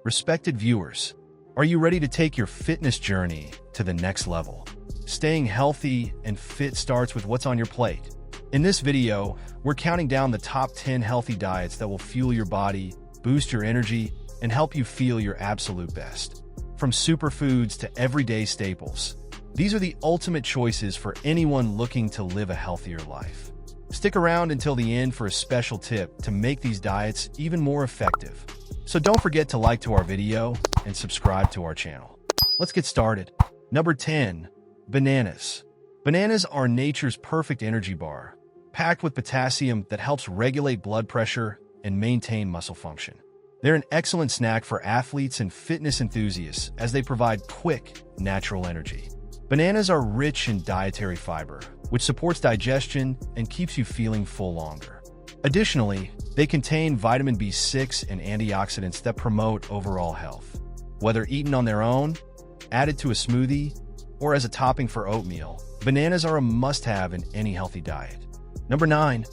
Respected viewers, are you ready to take your fitness journey to the next level? Staying healthy and fit starts with what's on your plate. In this video, we're counting down the top 10 healthy diets that will fuel your body, boost your energy, and help you feel your absolute best. From superfoods to everyday staples, these are the ultimate choices for anyone looking to live a healthier life. Stick around until the end for a special tip to make these diets even more effective. So don't forget to like our video and subscribe to our channel. Let's get started. Number 10. Bananas. Bananas are nature's perfect energy bar, packed with potassium that helps regulate blood pressure and maintain muscle function. They're an excellent snack for athletes and fitness enthusiasts as they provide quick, natural energy. Bananas are rich in dietary fiber, which supports digestion and keeps you feeling full longer. Additionally, they contain vitamin B6 and antioxidants that promote overall health. Whether eaten on their own, added to a smoothie, or as a topping for oatmeal, bananas are a must-have in any healthy diet. Number 9.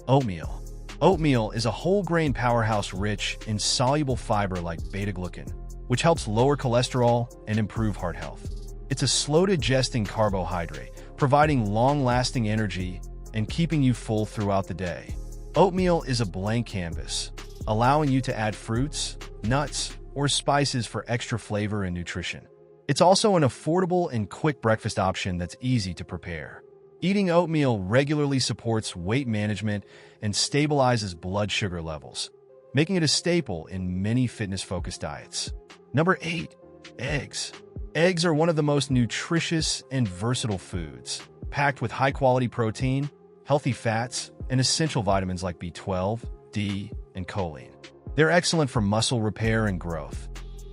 Oatmeal. Oatmeal is a whole grain powerhouse rich in soluble fiber like beta-glucan, which helps lower cholesterol and improve heart health. It's a slow-digesting carbohydrate, providing long-lasting energy and keeping you full throughout the day. Oatmeal is a blank canvas, allowing you to add fruits, nuts, or spices for extra flavor and nutrition. It's also an affordable and quick breakfast option that's easy to prepare. Eating oatmeal regularly supports weight management and stabilizes blood sugar levels, making it a staple in many fitness-focused diets. Number 8. Eggs. Eggs are one of the most nutritious and versatile foods, packed with high-quality protein, healthy fats, and essential vitamins like B12, D, and choline. They're excellent for muscle repair and growth,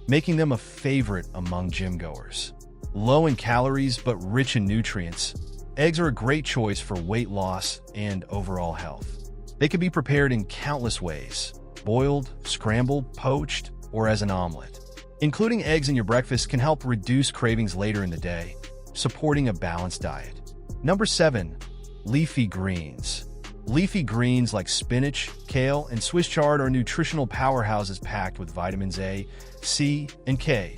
making them a favorite among gym-goers. Low in calories but rich in nutrients, eggs are a great choice for weight loss and overall health. They can be prepared in countless ways: boiled, scrambled, poached, or as an omelet. Including eggs in your breakfast can help reduce cravings later in the day, supporting a balanced diet. Number 7. Leafy greens. Leafy greens like spinach, kale, and Swiss chard are nutritional powerhouses packed with vitamins A, C, and K,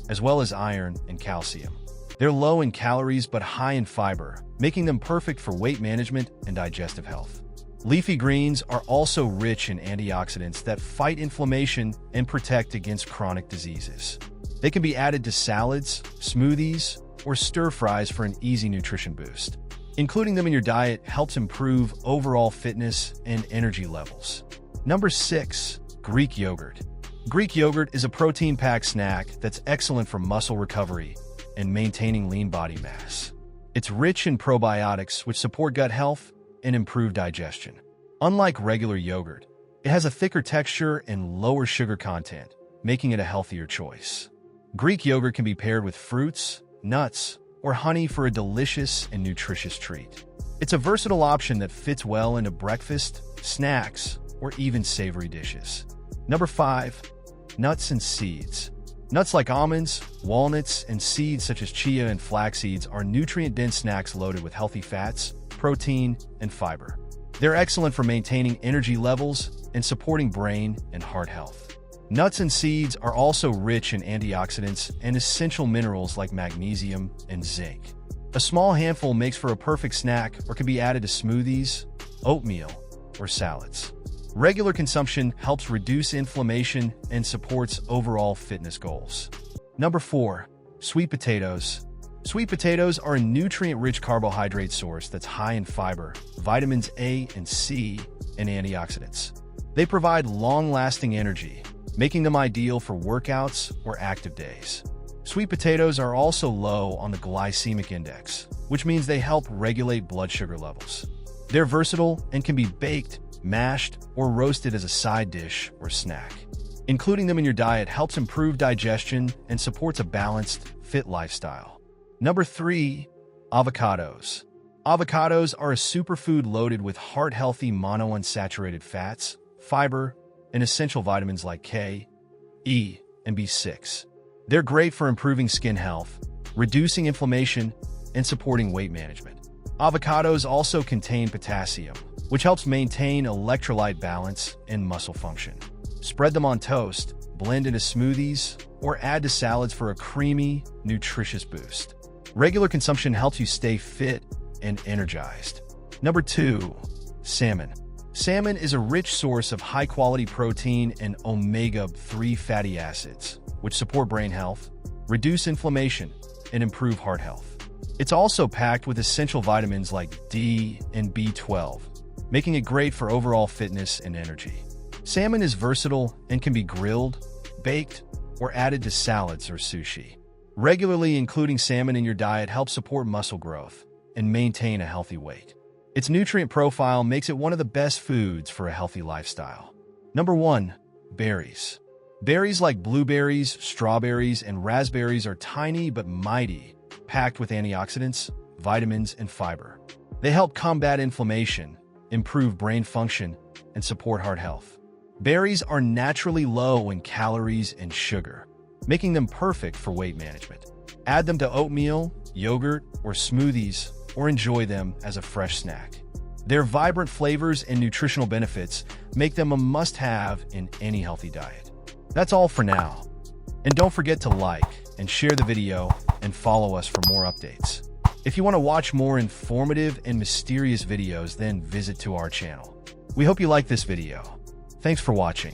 as well as iron and calcium. They're low in calories but high in fiber, making them perfect for weight management and digestive health. Leafy greens are also rich in antioxidants that fight inflammation and protect against chronic diseases. They can be added to salads, smoothies, or stir-fries for an easy nutrition boost. Including them in your diet helps improve overall fitness and energy levels. Number 6. Greek yogurt. Greek yogurt is a protein-packed snack that's excellent for muscle recovery and maintaining lean body mass. It's rich in probiotics which support gut health and improve digestion. Unlike regular yogurt, it has a thicker texture and lower sugar content, making it a healthier choice. Greek yogurt can be paired with fruits, nuts, or honey for a delicious and nutritious treat. It's a versatile option that fits well into breakfast, snacks, or even savory dishes. Number 5. Nuts and seeds. Nuts like almonds, walnuts, and seeds such as chia and flax seeds are nutrient-dense snacks loaded with healthy fats, protein, and fiber. They're excellent for maintaining energy levels and supporting brain and heart health. Nuts and seeds are also rich in antioxidants and essential minerals like magnesium and zinc. A small handful makes for a perfect snack or can be added to smoothies, oatmeal, or salads. Regular consumption helps reduce inflammation and supports overall fitness goals. Number 4. Sweet potatoes. Sweet potatoes are a nutrient-rich carbohydrate source that's high in fiber, vitamins A and C, and antioxidants. They provide long-lasting energy, making them ideal for workouts or active days. Sweet potatoes are also low on the glycemic index, which means they help regulate blood sugar levels. They're versatile and can be baked, mashed, or roasted as a side dish or snack. Including them in your diet helps improve digestion and supports a balanced, fit lifestyle. Number 3. Avocados. Avocados are a superfood loaded with heart-healthy monounsaturated fats, fiber, and essential vitamins like K, E, and B6. They're great for improving skin health, reducing inflammation, and supporting weight management. Avocados also contain potassium, which helps maintain electrolyte balance and muscle function. Spread them on toast, blend into smoothies, or add to salads for a creamy, nutritious boost. Regular consumption helps you stay fit and energized. Number 2. Salmon. Salmon is a rich source of high-quality protein and omega-3 fatty acids, which support brain health, reduce inflammation, and improve heart health. It's also packed with essential vitamins like D and B12, making it great for overall fitness and energy. Salmon is versatile and can be grilled, baked, or added to salads or sushi. Regularly including salmon in your diet helps support muscle growth and maintain a healthy weight. Its nutrient profile makes it one of the best foods for a healthy lifestyle. Number 1. Berries. Berries like blueberries, strawberries, and raspberries are tiny but mighty, packed with antioxidants, vitamins, and fiber. They help combat inflammation, improve brain function, and support heart health. Berries are naturally low in calories and sugar, making them perfect for weight management. Add them to oatmeal, yogurt, or smoothies, or enjoy them as a fresh snack. Their vibrant flavors and nutritional benefits make them a must-have in any healthy diet. That's all for now. And don't forget to like and share the video and follow us for more updates. If you want to watch more informative and mysterious videos, then visit to our channel. We hope you like this video. Thanks for watching.